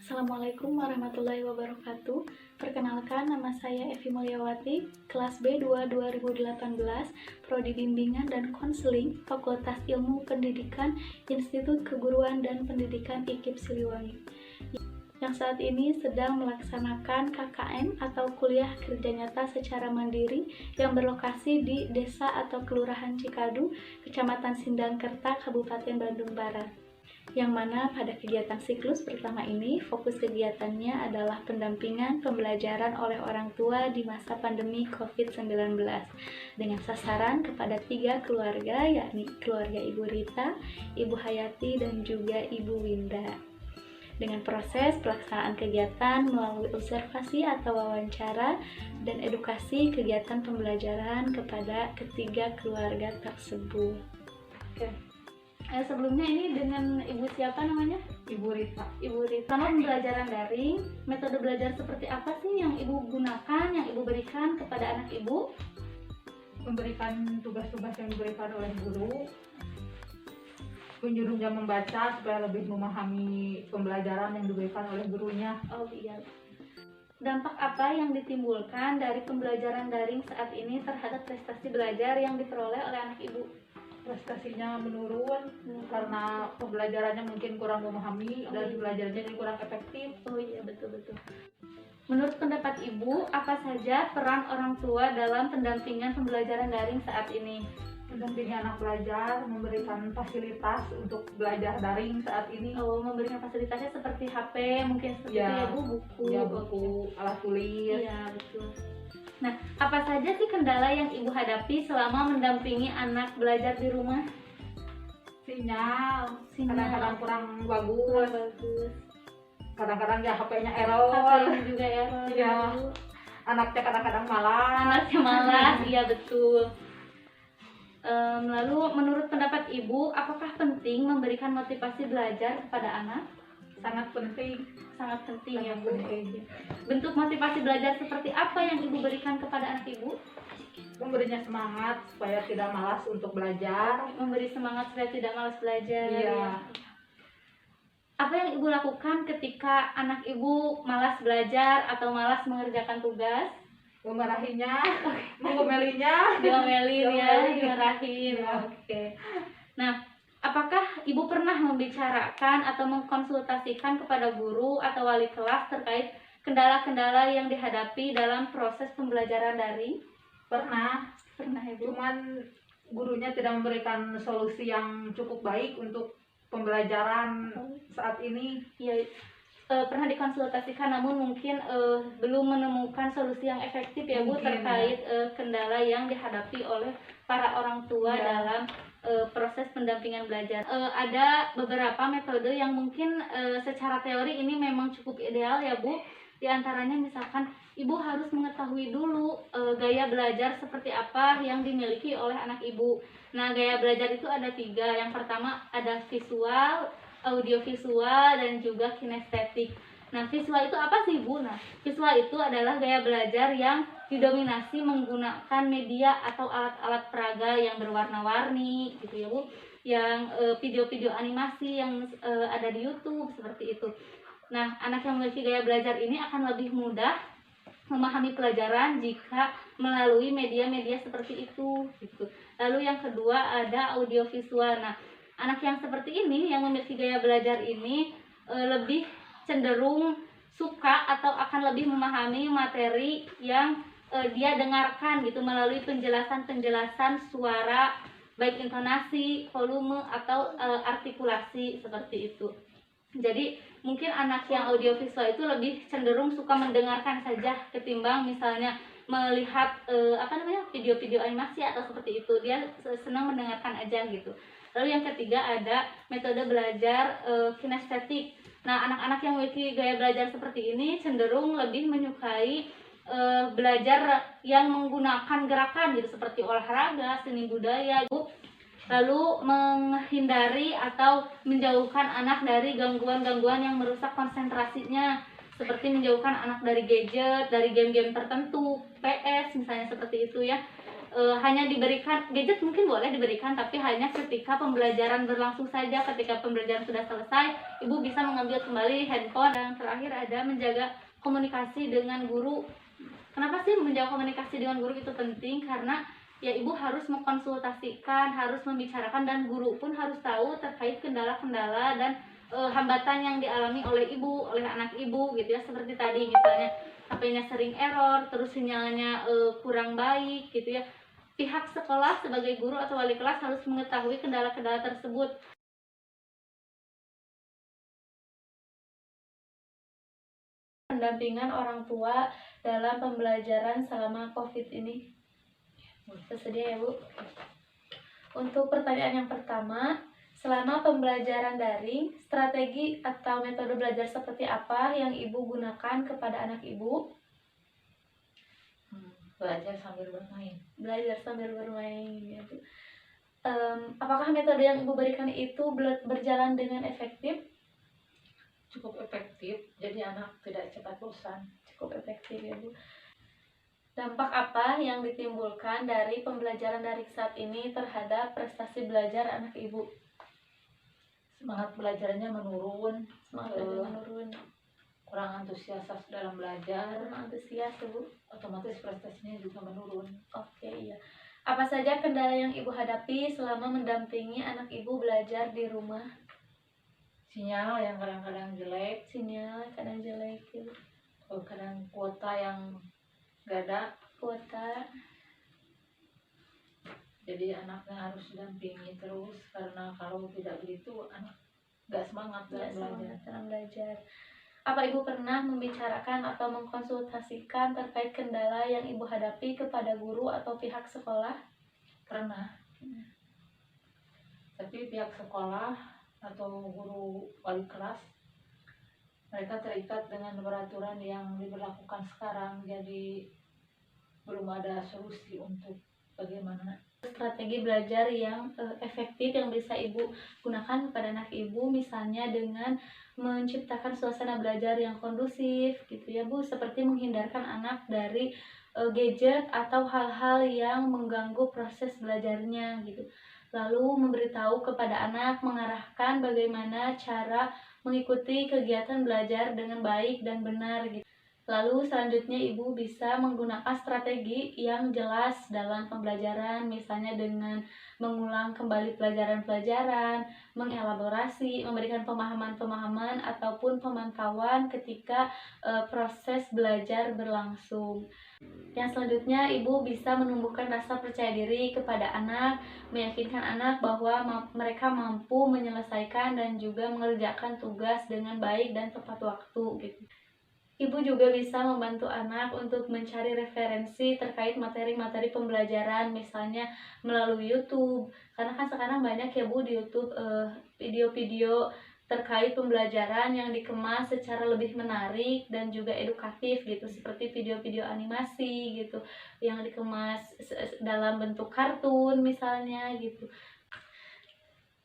Assalamualaikum warahmatullahi wabarakatuh. Perkenalkan, nama saya Evi Mulyawati, kelas B2 2018, Prodi Bimbingan dan Konseling, Fakultas Ilmu Pendidikan, Institut Keguruan dan Pendidikan IKIP Siliwangi, yang saat ini sedang melaksanakan KKN atau kuliah kerja nyata secara mandiri yang berlokasi di Desa atau Kelurahan Cikadu, Kecamatan Sindangkerta, Kabupaten Bandung Barat. Yang mana pada kegiatan siklus pertama ini, fokus kegiatannya adalah pendampingan pembelajaran oleh orang tua di masa pandemi COVID-19 dengan sasaran kepada 3 keluarga, yakni keluarga Ibu Rita, Ibu Hayati, dan juga Ibu Winda. Dengan proses pelaksanaan kegiatan melalui observasi atau wawancara dan edukasi kegiatan pembelajaran kepada ketiga keluarga tersebut. Oke. Sebelumnya ini dengan Ibu siapa namanya? Ibu Rita. Ibu Rita. Sama pembelajaran daring, metode belajar seperti apa sih yang Ibu gunakan, yang Ibu berikan kepada anak Ibu? Memberikan tugas-tugas yang diberikan oleh guru, menyuruhnya membaca supaya lebih memahami pembelajaran yang diberikan oleh gurunya. Oh iya. Dampak apa yang ditimbulkan dari pembelajaran daring saat ini terhadap prestasi belajar yang diperoleh oleh anak Ibu? Prestasinya menurun karena pembelajarannya mungkin kurang memahami dan belajarnya jadi kurang efektif. Oh iya, betul-betul. Menurut pendapat Ibu, apa saja peran orang tua dalam pendampingan pembelajaran daring saat ini? Mendampingi anak belajar, memberikan fasilitas untuk belajar daring saat ini. Oh, memberikan fasilitasnya seperti HP, mungkin seperti ya Bu, buku. Ya, buku, alat tulis. Iya, betul. Nah, apa saja sih kendala yang Ibu hadapi selama mendampingi anak belajar di rumah? Sinyal. Kadang-kadang kurang bagus. Kadang-kadang ya HP-nya error. HP-nya juga error. Iya. Anaknya kadang-kadang malas. Iya betul. Lalu menurut pendapat Ibu, apakah penting memberikan motivasi belajar kepada anak? Sangat penting. Sangat penting ya Bu. Penting. Bentuk motivasi belajar seperti apa yang Ibu berikan kepada anak Ibu? Memberinya semangat supaya tidak malas untuk belajar. Memberi semangat supaya tidak malas belajar. Iya. Apa yang Ibu lakukan ketika anak Ibu malas belajar atau malas mengerjakan tugas? Memarahinya, mengomelinya, diomelin ya, dimarahin. Ya. Oke. Nah, apakah Ibu pernah membicarakan atau mengkonsultasikan kepada guru atau wali kelas terkait kendala-kendala yang dihadapi dalam proses pembelajaran daring? Pernah Ibu. Cuman gurunya tidak memberikan solusi yang cukup baik untuk pembelajaran saat ini. Ya, pernah dikonsultasikan namun mungkin belum menemukan solusi yang efektif ya Bu, terkait kendala yang dihadapi oleh para orang tua dalam proses pendampingan belajar. Ada beberapa metode yang mungkin secara teori ini memang cukup ideal ya Bu. Di antaranya misalkan Ibu harus mengetahui dulu gaya belajar seperti apa yang dimiliki oleh anak Ibu. Nah, gaya belajar itu ada 3. Yang pertama ada visual, audiovisual, dan juga kinestetik. Nah, visual itu apa sih Bu? Nah, visual itu adalah gaya belajar yang didominasi menggunakan media atau alat-alat peraga yang berwarna-warni gitu ya Bu. Yang video-video animasi yang ada di YouTube seperti itu. Nah, anak yang memiliki gaya belajar ini akan lebih mudah memahami pelajaran jika melalui media-media seperti itu gitu. Lalu yang kedua ada audiovisual. Nah, anak yang seperti ini yang memiliki gaya belajar ini lebih cenderung suka atau akan lebih memahami materi yang dia dengarkan gitu melalui penjelasan-penjelasan suara, baik intonasi, volume atau artikulasi seperti itu. Jadi mungkin anak yang audiovisual itu lebih cenderung suka mendengarkan saja ketimbang misalnya melihat video-video animasi atau seperti itu. Dia senang mendengarkan aja gitu. Lalu yang ketiga ada metode belajar kinestetik. Nah, anak-anak yang memiliki gaya belajar seperti ini cenderung lebih menyukai belajar yang menggunakan gerakan gitu seperti olahraga, seni budaya. Lalu menghindari atau menjauhkan anak dari gangguan-gangguan yang merusak konsentrasinya, seperti menjauhkan anak dari gadget, dari game-game tertentu, PS misalnya seperti itu ya. hanya diberikan gadget, mungkin boleh diberikan, tapi hanya ketika pembelajaran berlangsung saja. Ketika pembelajaran sudah selesai, ibu bisa mengambil kembali handphone. Dan terakhir ada menjaga komunikasi dengan guru. Kenapa sih menjaga komunikasi dengan guru itu penting? Karena ya ibu harus mengkonsultasikan, harus membicarakan, dan guru pun harus tahu terkait kendala-kendala dan hambatan yang dialami oleh ibu, oleh anak ibu gitu ya. Seperti tadi misalnya HP-nya sering error, terus sinyalnya kurang baik gitu ya. Pihak sekolah sebagai guru atau wali kelas harus mengetahui kendala-kendala tersebut. Pendampingan orang tua dalam pembelajaran selama COVID ini. Bersedia ya Bu? Untuk pertanyaan yang pertama, selama pembelajaran daring, strategi atau metode belajar seperti apa yang Ibu gunakan kepada anak Ibu? Belajar sambil bermain. Belajar sambil bermain gitu. Apakah metode yang Ibu berikan itu berjalan dengan efektif? Cukup efektif, jadi anak tidak cepat bosan. Cukup efektif ya Bu. Dampak apa yang ditimbulkan dari pembelajaran daring saat ini terhadap prestasi belajar anak Ibu? Semangat belajarnya menurun, kurang antusias dalam belajar, kurang antusias ya Bu. Otomatis prestasinya juga menurun. Oke, iya. Apa saja kendala yang Ibu hadapi selama mendampingi anak Ibu belajar di rumah? Sinyal yang kadang-kadang jelek, kadang jelek ya. Kadang kuota yang gak ada. Jadi anaknya harus didampingi terus, karena kalau tidak begitu anak gak semangat dalam belajar. Apa Ibu pernah membicarakan atau mengkonsultasikan terkait kendala yang Ibu hadapi kepada guru atau pihak sekolah? Pernah. Tapi pihak sekolah atau guru wali kelas, mereka terikat dengan peraturan yang diberlakukan sekarang, jadi belum ada solusi untuk bagaimana strategi belajar yang efektif yang bisa Ibu gunakan kepada anak Ibu, misalnya dengan menciptakan suasana belajar yang kondusif gitu ya Bu, seperti menghindarkan anak dari gadget atau hal-hal yang mengganggu proses belajarnya gitu. Lalu memberitahu kepada anak, mengarahkan bagaimana cara mengikuti kegiatan belajar dengan baik dan benar gitu. Lalu selanjutnya Ibu bisa menggunakan strategi yang jelas dalam pembelajaran, misalnya dengan mengulang kembali pelajaran-pelajaran, mengelaborasi, memberikan pemahaman-pemahaman ataupun pemantauan ketika proses belajar berlangsung. Yang selanjutnya Ibu bisa menumbuhkan rasa percaya diri kepada anak, meyakinkan anak bahwa mereka mampu menyelesaikan dan juga mengerjakan tugas dengan baik dan tepat waktu gitu. Ibu juga bisa membantu anak untuk mencari referensi terkait materi-materi pembelajaran, misalnya melalui YouTube. Karena kan sekarang banyak ya Bu di YouTube video-video terkait pembelajaran yang dikemas secara lebih menarik dan juga edukatif gitu, seperti video-video animasi gitu yang dikemas dalam bentuk kartun misalnya gitu.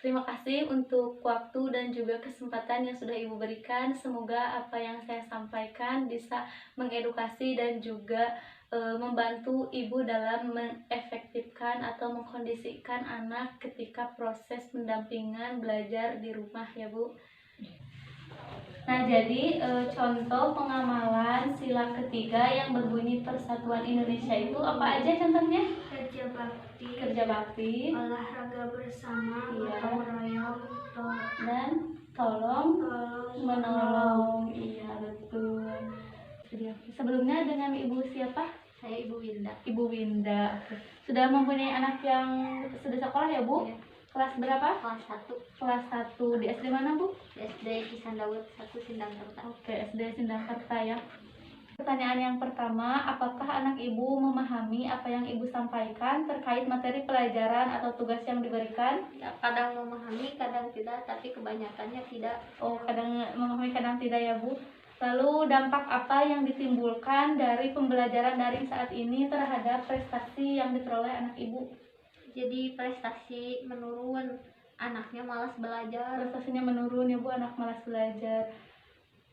Terima kasih untuk waktu dan juga kesempatan yang sudah Ibu berikan. Semoga apa yang saya sampaikan bisa mengedukasi dan juga membantu Ibu dalam mengefektifkan atau mengkondisikan anak ketika proses pendampingan belajar di rumah ya Bu. Nah, jadi contoh pengamalan sila ketiga yang berbunyi Persatuan Indonesia itu apa aja contohnya? Kerja bakti, olahraga bersama, iya, gotong royong, dan tolong menolong. Iya, betul. Sebelumnya dengan Ibu siapa? Saya Ibu Winda. Ibu Winda. Sudah mempunyai anak yang sudah sekolah ya Bu? Iya. Kelas berapa? Kelas 1. Kelas 1. Di SD mana Bu? SD Kisan Daud 1 Sindangkerta. Oke, SD Sindangkerta ya. Pertanyaan yang pertama, apakah anak Ibu memahami apa yang Ibu sampaikan terkait materi pelajaran atau tugas yang diberikan? Ya, kadang memahami, kadang tidak, tapi kebanyakannya tidak. Oh, kadang memahami, kadang tidak ya Bu. Lalu dampak apa yang ditimbulkan dari pembelajaran daring saat ini terhadap prestasi yang diperoleh anak Ibu? Jadi prestasi menurun, anaknya malas belajar. Prestasinya menurun ya Bu, anak malas belajar.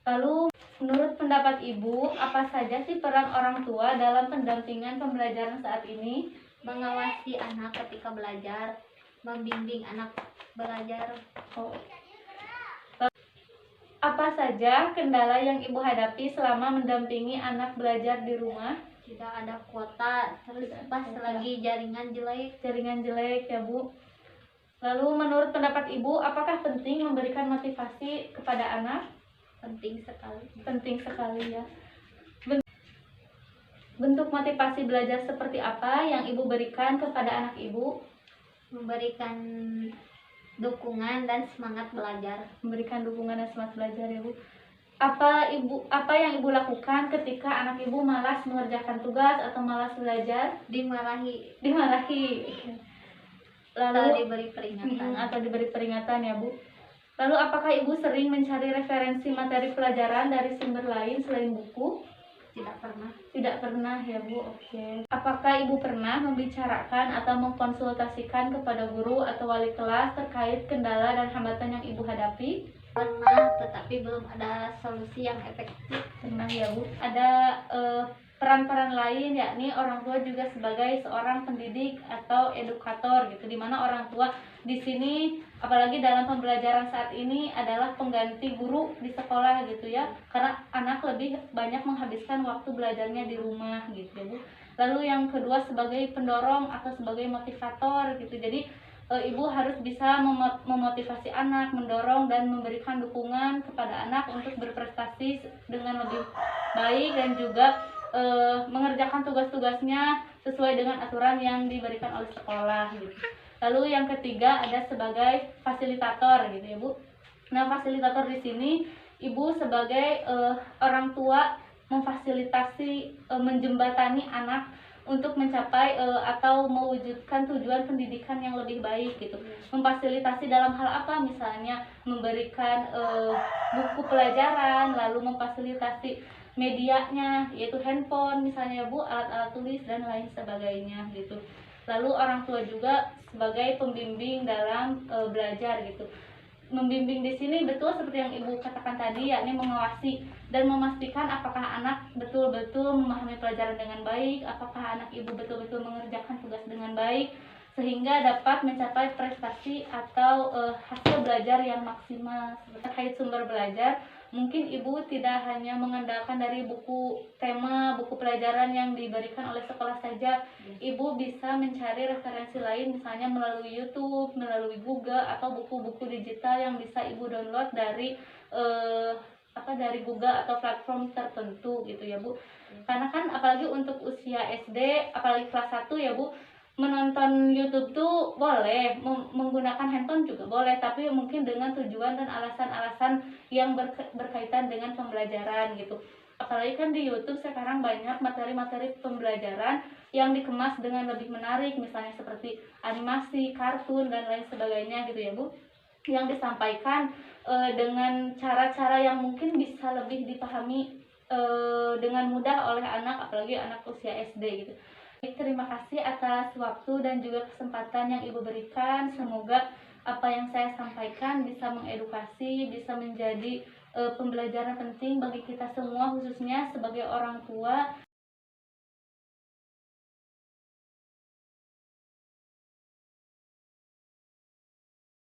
Lalu menurut pendapat Ibu, apa saja sih peran orang tua dalam pendampingan pembelajaran saat ini? mengawasi anak ketika belajar, membimbing anak belajar. Oh. Apa saja kendala yang Ibu hadapi selama mendampingi anak belajar di rumah? Tidak ada kuota, terus pas lagi jaringan jelek. Jaringan jelek ya Bu. Lalu menurut pendapat Ibu, apakah penting memberikan motivasi kepada anak? Penting sekali. Penting sekali ya. Bentuk motivasi belajar seperti apa yang Ibu berikan kepada anak Ibu? Memberikan dukungan dan semangat belajar. Memberikan dukungan dan semangat belajar ya Bu. Apa yang Ibu lakukan ketika anak Ibu malas mengerjakan tugas atau malas belajar? Dimarahi Lalu atau diberi peringatan. atau diberi peringatan ya Bu. Lalu apakah Ibu sering mencari referensi materi pelajaran dari sumber lain selain buku? Tidak pernah. Tidak pernah ya Bu. Oke. Apakah Ibu pernah membicarakan atau mengkonsultasikan kepada guru atau wali kelas terkait kendala dan hambatan yang Ibu hadapi? Pernah, tetapi belum ada solusi yang efektif. Pernah ya Bu. Ada peran-peran lain, yakni orang tua juga sebagai seorang pendidik atau edukator gitu, dimana orang tua di sini apalagi dalam pembelajaran saat ini adalah pengganti guru di sekolah gitu ya, karena anak lebih banyak menghabiskan waktu belajarnya di rumah gitu ya Bu. Lalu yang kedua sebagai pendorong atau sebagai motivator gitu, jadi Ibu harus bisa memotivasi anak, mendorong dan memberikan dukungan kepada anak untuk berprestasi dengan lebih baik dan juga mengerjakan tugas-tugasnya sesuai dengan aturan yang diberikan oleh sekolah gitu. Lalu yang ketiga ada sebagai fasilitator gitu ya Bu. Nah, fasilitator di sini Ibu sebagai orang tua memfasilitasi, menjembatani anak untuk mencapai atau mewujudkan tujuan pendidikan yang lebih baik gitu. Memfasilitasi dalam hal apa? Misalnya memberikan buku pelajaran, lalu memfasilitasi medianya yaitu handphone misalnya Bu, alat-alat tulis dan lain sebagainya gitu. Lalu orang tua juga sebagai pembimbing dalam belajar gitu. Membimbing di sini betul seperti yang Ibu katakan tadi, yakni mengawasi dan memastikan apakah anak betul-betul memahami pelajaran dengan baik, apakah anak Ibu betul-betul mengerjakan tugas dengan baik sehingga dapat mencapai prestasi atau hasil belajar yang maksimal. Terkait sumber belajar, mungkin Ibu tidak hanya mengandalkan dari buku tema, buku pelajaran yang diberikan oleh sekolah saja. Ibu bisa mencari referensi lain misalnya melalui YouTube, melalui Google atau buku-buku digital yang bisa Ibu download dari dari Google atau platform tertentu gitu ya Bu. Karena kan apalagi untuk usia SD, apalagi kelas 1 ya Bu, menonton YouTube tuh boleh, menggunakan handphone juga boleh, tapi mungkin dengan tujuan dan alasan-alasan yang berkaitan dengan pembelajaran gitu. Apalagi kan di YouTube sekarang banyak materi-materi pembelajaran yang dikemas dengan lebih menarik, misalnya seperti animasi, kartun dan lain sebagainya gitu ya Bu, yang disampaikan dengan cara-cara yang mungkin bisa lebih dipahami dengan mudah oleh anak, apalagi anak usia SD gitu. Terima kasih atas waktu dan juga kesempatan yang Ibu berikan. Semoga apa yang saya sampaikan bisa mengedukasi, bisa menjadi pembelajaran penting bagi kita semua, khususnya sebagai orang tua.